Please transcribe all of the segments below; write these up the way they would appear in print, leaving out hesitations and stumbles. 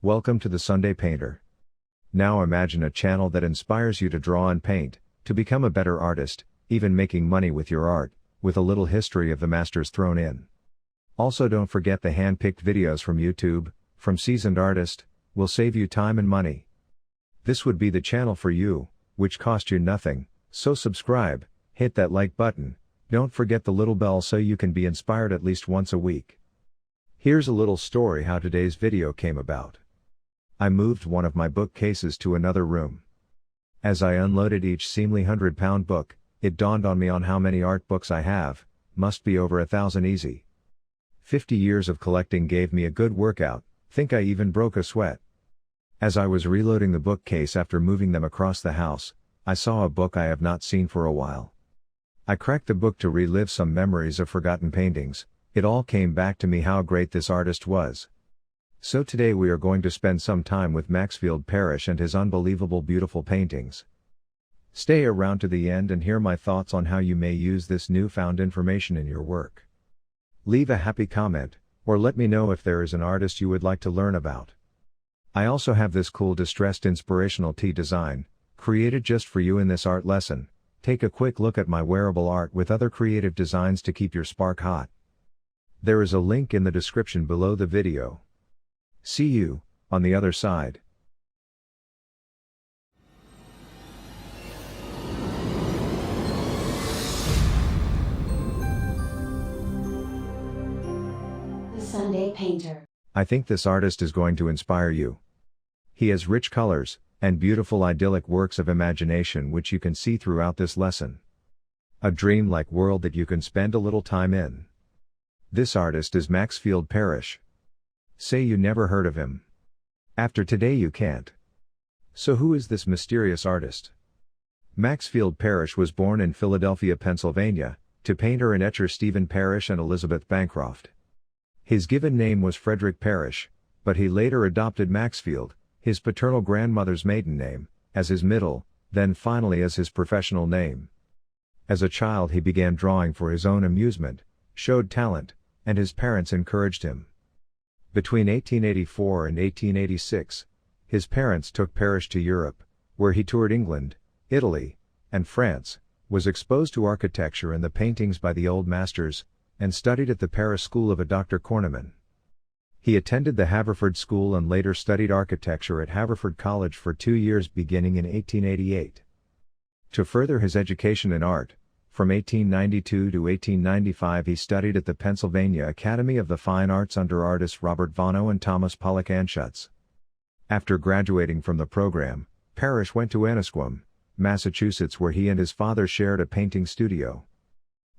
Welcome to the Sunday Painter. Now imagine a channel that inspires you to draw and paint, to become a better artist, even making money with your art, with a little history of the masters thrown in. Also, don't forget the hand-picked videos from YouTube, from seasoned artists, will save you time and money. This would be the channel for you, which cost you nothing, so subscribe, hit that like button, don't forget the little bell so you can be inspired at least once a week. Here's a little story how today's video came about. I moved one of my bookcases to another room. As I unloaded each seemingly 100-pound book, it dawned on me on how many art books I have, must be over 1,000 easy. 50 years of collecting gave me a good workout, think I even broke a sweat. As I was reloading the bookcase after moving them across the house, I saw a book I have not seen for a while. I cracked the book to relive some memories of forgotten paintings. It all came back to me how great this artist was. So today we are going to spend some time with Maxfield Parrish and his unbelievable beautiful paintings. Stay around to the end and hear my thoughts on how you may use this newfound information in your work. Leave a happy comment, or let me know if there is an artist you would like to learn about. I also have this cool distressed inspirational tee design, created just for you in this art lesson. Take a quick look at my wearable art with other creative designs to keep your spark hot. There is a link in the description below the video. See you on the other side. The Sunday Painter. I think this artist is going to inspire you. He has rich colors, and beautiful idyllic works of imagination which you can see throughout this lesson. A dream-like world that you can spend a little time in. This artist is Maxfield Parrish. Say you never heard of him. After today you can't. So who is this mysterious artist? Maxfield Parrish was born in Philadelphia, Pennsylvania, to painter and etcher Stephen Parrish and Elizabeth Bancroft. His given name was Frederick Parrish, but he later adopted Maxfield, his paternal grandmother's maiden name, as his middle, then finally as his professional name. As a child he began drawing for his own amusement, showed talent, and his parents encouraged him. Between 1884 and 1886, his parents took Parrish to Europe, where he toured England, Italy, and France, was exposed to architecture and the paintings by the old masters, and studied at the Paris school of Dr. Corneman. He attended the Haverford School and later studied architecture at Haverford College for 2 years beginning in 1888. To further his education in art, from 1892 to 1895 he studied at the Pennsylvania Academy of the Fine Arts under artists Robert Vonno and Thomas Pollock Anschutz. After graduating from the program, Parrish went to Ennisquam, Massachusetts, where he and his father shared a painting studio.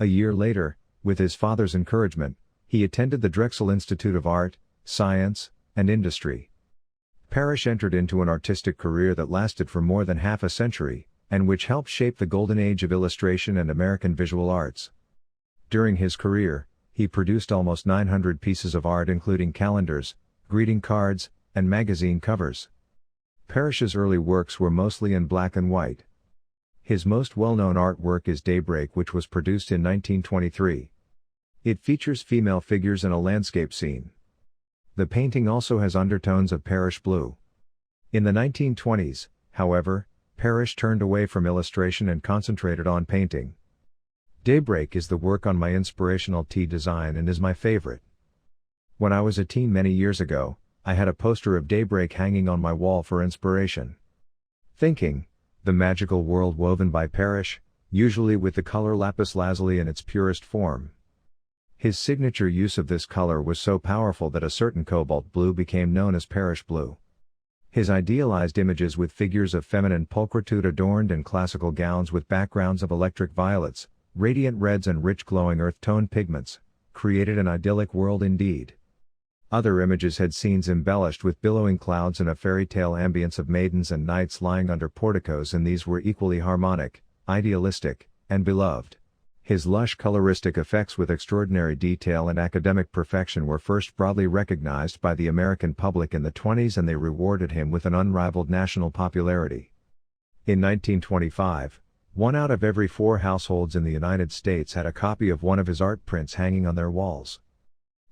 A year later, with his father's encouragement, he attended the Drexel Institute of Art, Science, and Industry. Parrish entered into an artistic career that lasted for more than half a century, and which helped shape the golden age of illustration and American visual arts. During his career, he produced almost 900 pieces of art including calendars, greeting cards, and magazine covers. Parrish's early works were mostly in black and white. His most well-known artwork is Daybreak, which was produced in 1923. It features female figures in a landscape scene. The painting also has undertones of Parrish blue. In the 1920s, however, Parrish turned away from illustration and concentrated on painting. Daybreak is the work on my inspirational tee design and is my favorite. When I was a teen many years ago, I had a poster of Daybreak hanging on my wall for inspiration. Thinking, the magical world woven by Parrish, usually with the color lapis lazuli in its purest form. His signature use of this color was so powerful that a certain cobalt blue became known as Parrish blue. His idealized images with figures of feminine pulchritude adorned in classical gowns with backgrounds of electric violets, radiant reds and rich glowing earth-tone pigments, created an idyllic world indeed. Other images had scenes embellished with billowing clouds and a fairy tale ambience of maidens and knights lying under porticos, and these were equally harmonic, idealistic, and beloved. His lush coloristic effects with extraordinary detail and academic perfection were first broadly recognized by the American public in the 1920s, and they rewarded him with an unrivaled national popularity. In 1925, 1 out of every 4 households in the United States had a copy of one of his art prints hanging on their walls.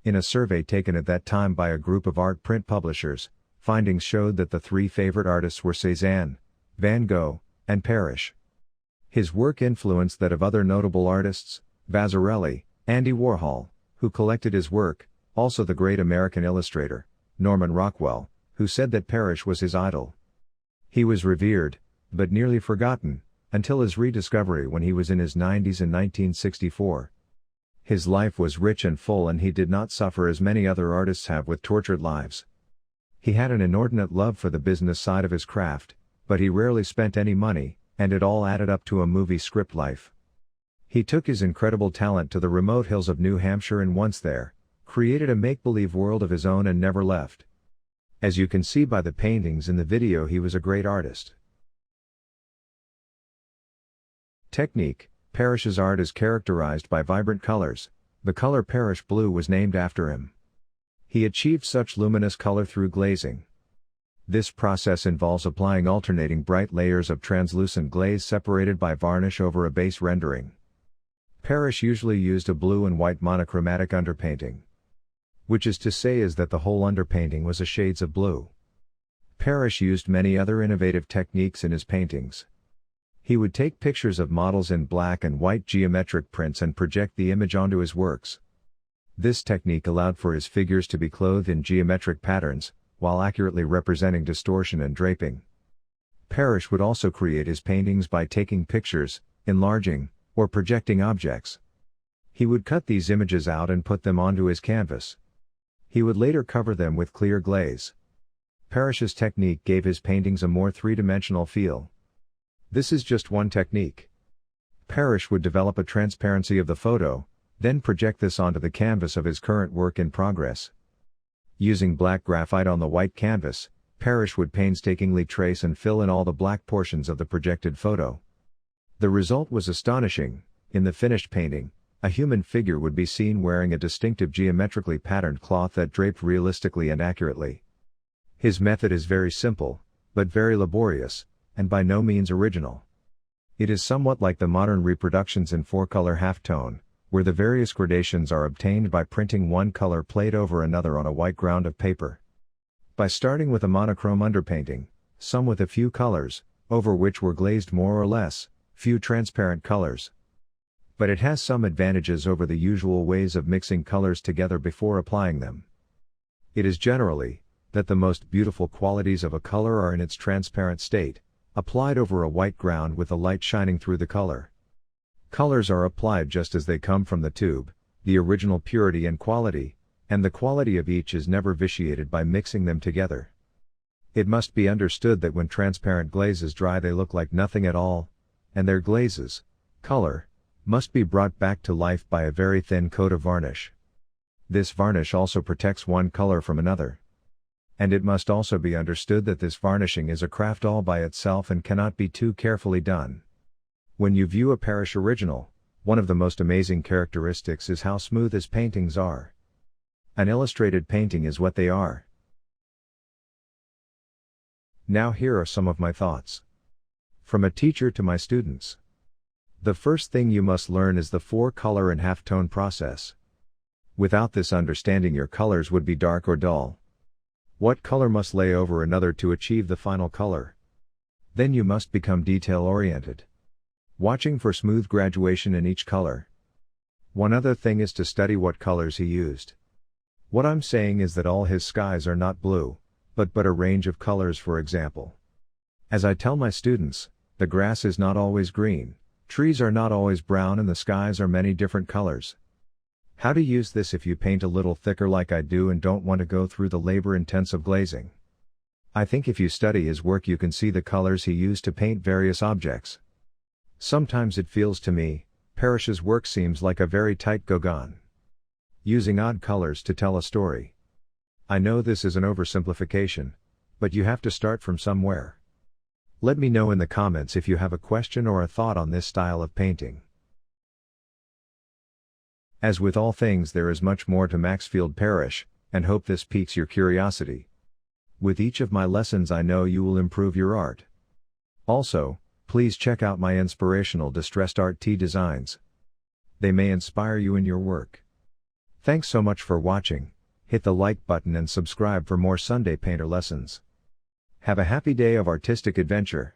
In a survey taken at that time by a group of art print publishers, findings showed that the three favorite artists were Cézanne, Van Gogh, and Parrish. His work influenced that of other notable artists, Vasarely, Andy Warhol, who collected his work, also the great American illustrator, Norman Rockwell, who said that Parrish was his idol. He was revered, but nearly forgotten, until his rediscovery when he was in his 90s in 1964. His life was rich and full, and he did not suffer as many other artists have with tortured lives. He had an inordinate love for the business side of his craft, but he rarely spent any money, and it all added up to a movie script life. He took his incredible talent to the remote hills of New Hampshire, and once there, created a make-believe world of his own and never left. As you can see by the paintings in the video, he was a great artist. Technique: Parrish's art is characterized by vibrant colors. The color Parrish blue was named after him. He achieved such luminous color through glazing. This process involves applying alternating bright layers of translucent glaze separated by varnish over a base rendering. Parrish usually used a blue and white monochromatic underpainting. Which is to say is that the whole underpainting was a shades of blue. Parrish used many other innovative techniques in his paintings. He would take pictures of models in black and white geometric prints and project the image onto his works. This technique allowed for his figures to be clothed in geometric patterns, while accurately representing distortion and draping. Parrish would also create his paintings by taking pictures, enlarging, or projecting objects. He would cut these images out and put them onto his canvas. He would later cover them with clear glaze. Parrish's technique gave his paintings a more three-dimensional feel. This is just one technique. Parrish would develop a transparency of the photo, then project this onto the canvas of his current work in progress. Using black graphite on the white canvas, Parrish would painstakingly trace and fill in all the black portions of the projected photo. The result was astonishing. In the finished painting, a human figure would be seen wearing a distinctive geometrically patterned cloth that draped realistically and accurately. His method is very simple, but very laborious, and by no means original. It is somewhat like the modern reproductions in four-color halftone, where the various gradations are obtained by printing one color plate over another on a white ground of paper. By starting with a monochrome underpainting, some with a few colors, over which were glazed more or less, few transparent colors. But it has some advantages over the usual ways of mixing colors together before applying them. It is generally, that the most beautiful qualities of a color are in its transparent state, applied over a white ground with the light shining through the color. Colors are applied just as they come from the tube, the original purity and quality, and the quality of each is never vitiated by mixing them together. It must be understood that when transparent glazes dry they look like nothing at all, and their glazes, color, must be brought back to life by a very thin coat of varnish. This varnish also protects one color from another. And it must also be understood that this varnishing is a craft all by itself and cannot be too carefully done. When you view a Parrish original, one of the most amazing characteristics is how smooth his paintings are. An illustrated painting is what they are. Now here are some of my thoughts. From a teacher to my students. The first thing you must learn is the four-color and halftone process. Without this understanding, your colors would be dark or dull. What color must lay over another to achieve the final color? Then you must become detail-oriented, watching for smooth graduation in each color. One other thing is to study what colors he used. What I'm saying is that all his skies are not blue, but a range of colors. For example, as I tell my students, the grass is not always green, trees are not always brown, and the skies are many different colors. How to use this if you paint a little thicker like I do and don't want to go through the labor-intensive glazing. I think if you study his work you can see the colors he used to paint various objects. Sometimes it feels to me, Parrish's work seems like a very tight Gauguin, using odd colors to tell a story. I know this is an oversimplification, but you have to start from somewhere. Let me know in the comments if you have a question or a thought on this style of painting. As with all things, there is much more to Maxfield Parrish, and hope this piques your curiosity. With each of my lessons I know you will improve your art. Also, please check out my inspirational distressed art tee designs. They may inspire you in your work. Thanks so much for watching. Hit the like button and subscribe for more Sunday Painter lessons. Have a happy day of artistic adventure.